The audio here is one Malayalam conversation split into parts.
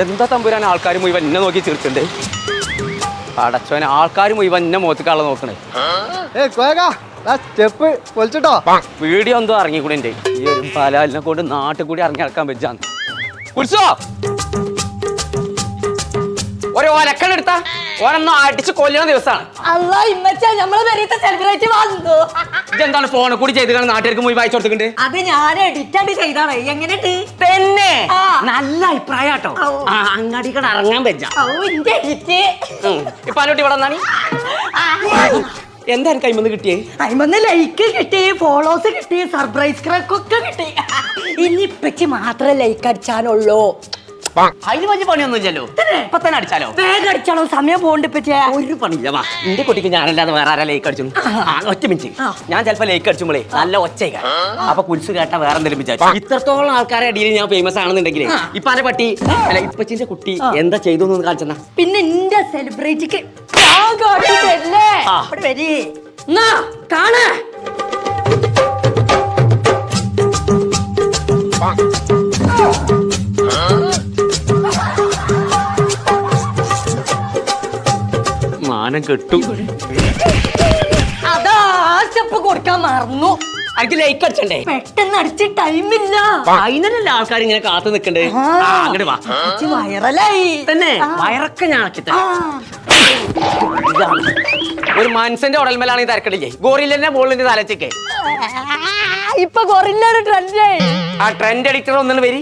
എന്താ തമ്പുരാൻ ആൾക്കാർ മുഴുവൻ എന്നെ നോക്കി ചിരിച്ചിട്ടുണ്ട്. അടച്ചോനെ ആൾക്കാർ മുഴുവൻ എന്നെ മുഖത്തേക്കാളെ നോക്കണേ. സ്റ്റെപ്പ് പൊളിച്ചിട്ടോ. വീഡിയോ എന്തോ ഇറങ്ങിക്കൂടെ ഈ ഒരു പലാലിനെ കൊണ്ട് നാട്ടിൽ കൂടി ഇറങ്ങി നടക്കാൻ പറ്റാന്ന് കുറിച്ചോ. ഒരു ഒലക്കണെടുത്താ ഓനൊന്നും അടിച്ച് കൊല്ലുന്ന ദിവസമാണ്. ഇതെന്താണ് ഫോണിൽ കൂടി ചെയ്ത് നാട്ടുകാർക്ക് മുഴുവൻ അയച്ചു കൊടുത്തിട്ടുണ്ട്. അത് ഞാൻ എഡിറ്റ് ചെയ്താണ്. എങ്ങനെയുണ്ട് തന്നെ നല്ല അഭിപ്രായം കേട്ടോ. അങ്ങാടിക്കട ഇറങ്ങാൻ പറ്റാ. ഇപ്പൊ അലോട്ടി ഇവിടെ വന്നാണ്. എന്തായാലും കൈമന്ന് കിട്ടിയേ? കൈമന്ന് ലൈക്ക് കിട്ടി, ഫോളോസ് കിട്ടി, സർപ്രൈസ് ക്രാക്കൊക്കെ കിട്ടി. ഇനി ഇപ്പച്ചി മാത്രമേ ലൈക്ക് അടിച്ചാനുള്ളൂ. അതിന് വലിയ പണിയൊന്നും ഇല്ലല്ലോ. ഇപ്പൊ തന്നെ അടിച്ചാലോ? വേഗം അടിച്ചാലോ, സമയം പോകണ്ട ഇപ്പച്ചേ. ഒരു പണിയില്ല. വാ, എന്റെ കുട്ടിക്ക് ഞാനല്ലാതെ വേറെ ആരാ ലേക്ക് അടിച്ചു? ഒറ്റ മിനിറ്റ്. ഞാൻ ചിലപ്പോ ലേക്ക് അടിച്ചുമ്പോളേ നല്ല ഒച്ചയ്ക്ക. അപ്പൊ കുരിശ് കേട്ടാ വേറെ എന്തെങ്കിലും വിചാരിച്ചു. ഇത്രത്തോളം ആൾക്കാരെ അടിയിൽ ഞാൻ ഫേമസ് ആണെന്നുണ്ടെങ്കിലേ ഇപ്പൊ അന്റെ പട്ടി അല്ല ഇപ്പച്ചിന്റെ കുട്ടി എന്താ ചെയ്തു എന്ന് കാണിച്ചെന്നാ. പിന്നെ എന്റെ സെലിബ്രിറ്റിക്ക് കാണേ. മാനം കെട്ടു. അതാ സ്റ്റെപ്പ് കൊടുക്കാൻ മറന്നു. എനിക്ക് ലൈക്ക് അടിച്ചണ്ടേ? പെട്ടെന്ന് അടിച്ച് ടൈമില്ല. അതിനല്ലേ ആൾക്കാർ ഇങ്ങനെ കാത്തു നിക്കണ്ടേ. അങ്ങോട്ട് വാ. വൈറലായി തന്നെ വയറൊക്കെ ഞാൻ ഒരു മനുഷ്യന്റെ ഉടൽമേലാണ് ഈ തിരക്കടില്ലേ. ഗോറില്ലേ ബോളിന്റെ തലച്ചൊക്കെ ഇപ്പൊ ഗോറില്ലൊരു ട്രെൻഡ്. ആ ട്രെൻഡ് എഡിറ്റർ ഒന്നും വരി.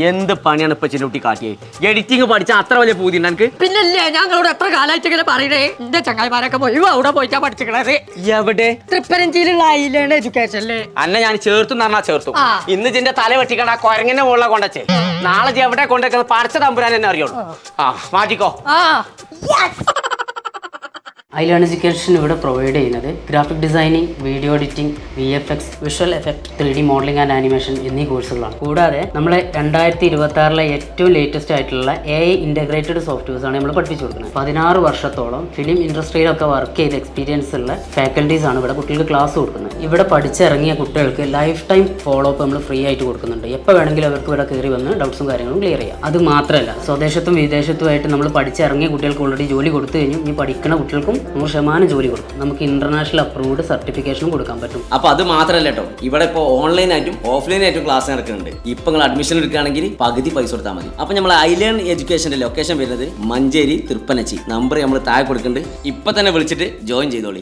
എന്ത് പണിയാണ് ഇപ്പൊ ചിലൂട്ടി കാട്ടിയത്. എഡിറ്റിംഗ് പഠിച്ചാൽ അത്ര വലിയ പൂതി ഉണ്ട് എനിക്ക്. പിന്നല്ലേ ഞങ്ങളോട് എത്ര കാലമായിട്ട് ഇങ്ങനെ പറയണേ. എന്റെ ചങ്ങായിമാരൊക്കെ പോയി അവിടെ പോയിട്ടാ പഠിച്ചിക്കണത്. എവിടെ? തൃപ്പരഞ്ചിയിലുള്ള ഐലൻഡ് എഡ്യൂക്കേഷനില്. അന്നെ ഞാൻ ചേർത്തു പറഞ്ഞാ ചേർത്തു. ഇന്ന് ജിന്റെ തല വെട്ടിക്കണ്ട കൊരങ്ങനെ മുകളിലെ കൊണ്ടച്ചേ. നാളെ എവിടെ കൊണ്ടുവെക്കുന്നത് പഠിച്ച തമ്പുരാൻ എന്നെ അറിയുള്ളൂ. ആ മാറ്റിക്കോ. ഐലേൺ എഡ്യൂക്കേഷൻ ഇവിടെ പ്രൊവൈഡ് ചെയ്യുന്നത് graphic designing, video editing, VFX, visual effect, 3D modelling and animation എന്നീ കോഴ്സുകളാണ്. കൂടാതെ നമ്മളെ 2026 ഏറ്റവും ലേറ്റസ്റ്റ് ആയിട്ടുള്ള AI ഇൻ്റഗ്രേറ്റഡ് സോഫ്റ്റ്വെയർസ് ആണ് നമ്മൾ പഠിപ്പിച്ചു കൊടുക്കുന്നത്. 16 വർഷത്തോളം ഫിലിം ഇൻഡസ്ട്രിയിലൊക്കെ വർക്ക് ചെയ്ത എക്സ്പീരിയൻസ് ഉള്ള ഫാക്കൽറ്റീസ് ആണ് ഇവിടെ കുട്ടികൾക്ക് ക്ലാസ് കൊടുക്കുന്നത്. ഇവിടെ പഠിച്ചിറങ്ങിയ കുട്ടികൾക്ക് ലൈഫ് ടൈം ഫോളോ അപ്പ് നമ്മൾ ഫ്രീ ആയിട്ട് കൊടുക്കുന്നുണ്ട്. എപ്പോൾ വേണമെങ്കിലും അവർക്ക് ഇവിടെ കയറി വന്ന് ഡൗട്ട്സും കാര്യങ്ങളും ക്ലിയർ ചെയ്യാം. അത് മാത്രമല്ല സ്വദേശത്തും വിദേശത്തുമായിട്ട് നമ്മൾ പഠിച്ചിറങ്ങിയ കുട്ടികൾക്ക് ഓൾറെഡി ജോലി കൊടുത്തു കഴിഞ്ഞു. ഇനി പഠിക്കുന്ന കുട്ടികൾക്കും 100% ജോലി കൊടുക്കും. നമുക്ക് ഇന്റർനാഷണൽ അപ്രൂവ്ഡ് സർട്ടിഫിക്കേഷനും കൊടുക്കാൻ പറ്റും. അപ്പൊ അത് മാത്രമല്ല കേട്ടോ, ഇവിടെ ഇപ്പോൾ ഓൺലൈനായിട്ടും ഓഫ്ലൈനായിട്ടും ക്ലാസ് നടക്കുന്നുണ്ട്. ഇപ്പൊ നിങ്ങൾ അഡ്മിഷൻ എടുക്കുകയാണെങ്കിൽ പകുതി പൈസ കൊടുത്താൽ മതി. അപ്പൊ നമ്മൾ ഐലേൺ എഡ്യൂക്കേഷന്റെ ലൊക്കേഷൻ വരുന്നത് മഞ്ചേരി, തൃപ്പനച്ചി. നമ്പർ നമ്മൾ താഴെ കൊടുക്കുന്നുണ്ട്. ഇപ്പൊ തന്നെ വിളിച്ചിട്ട് ജോയിൻ ചെയ്തോളി.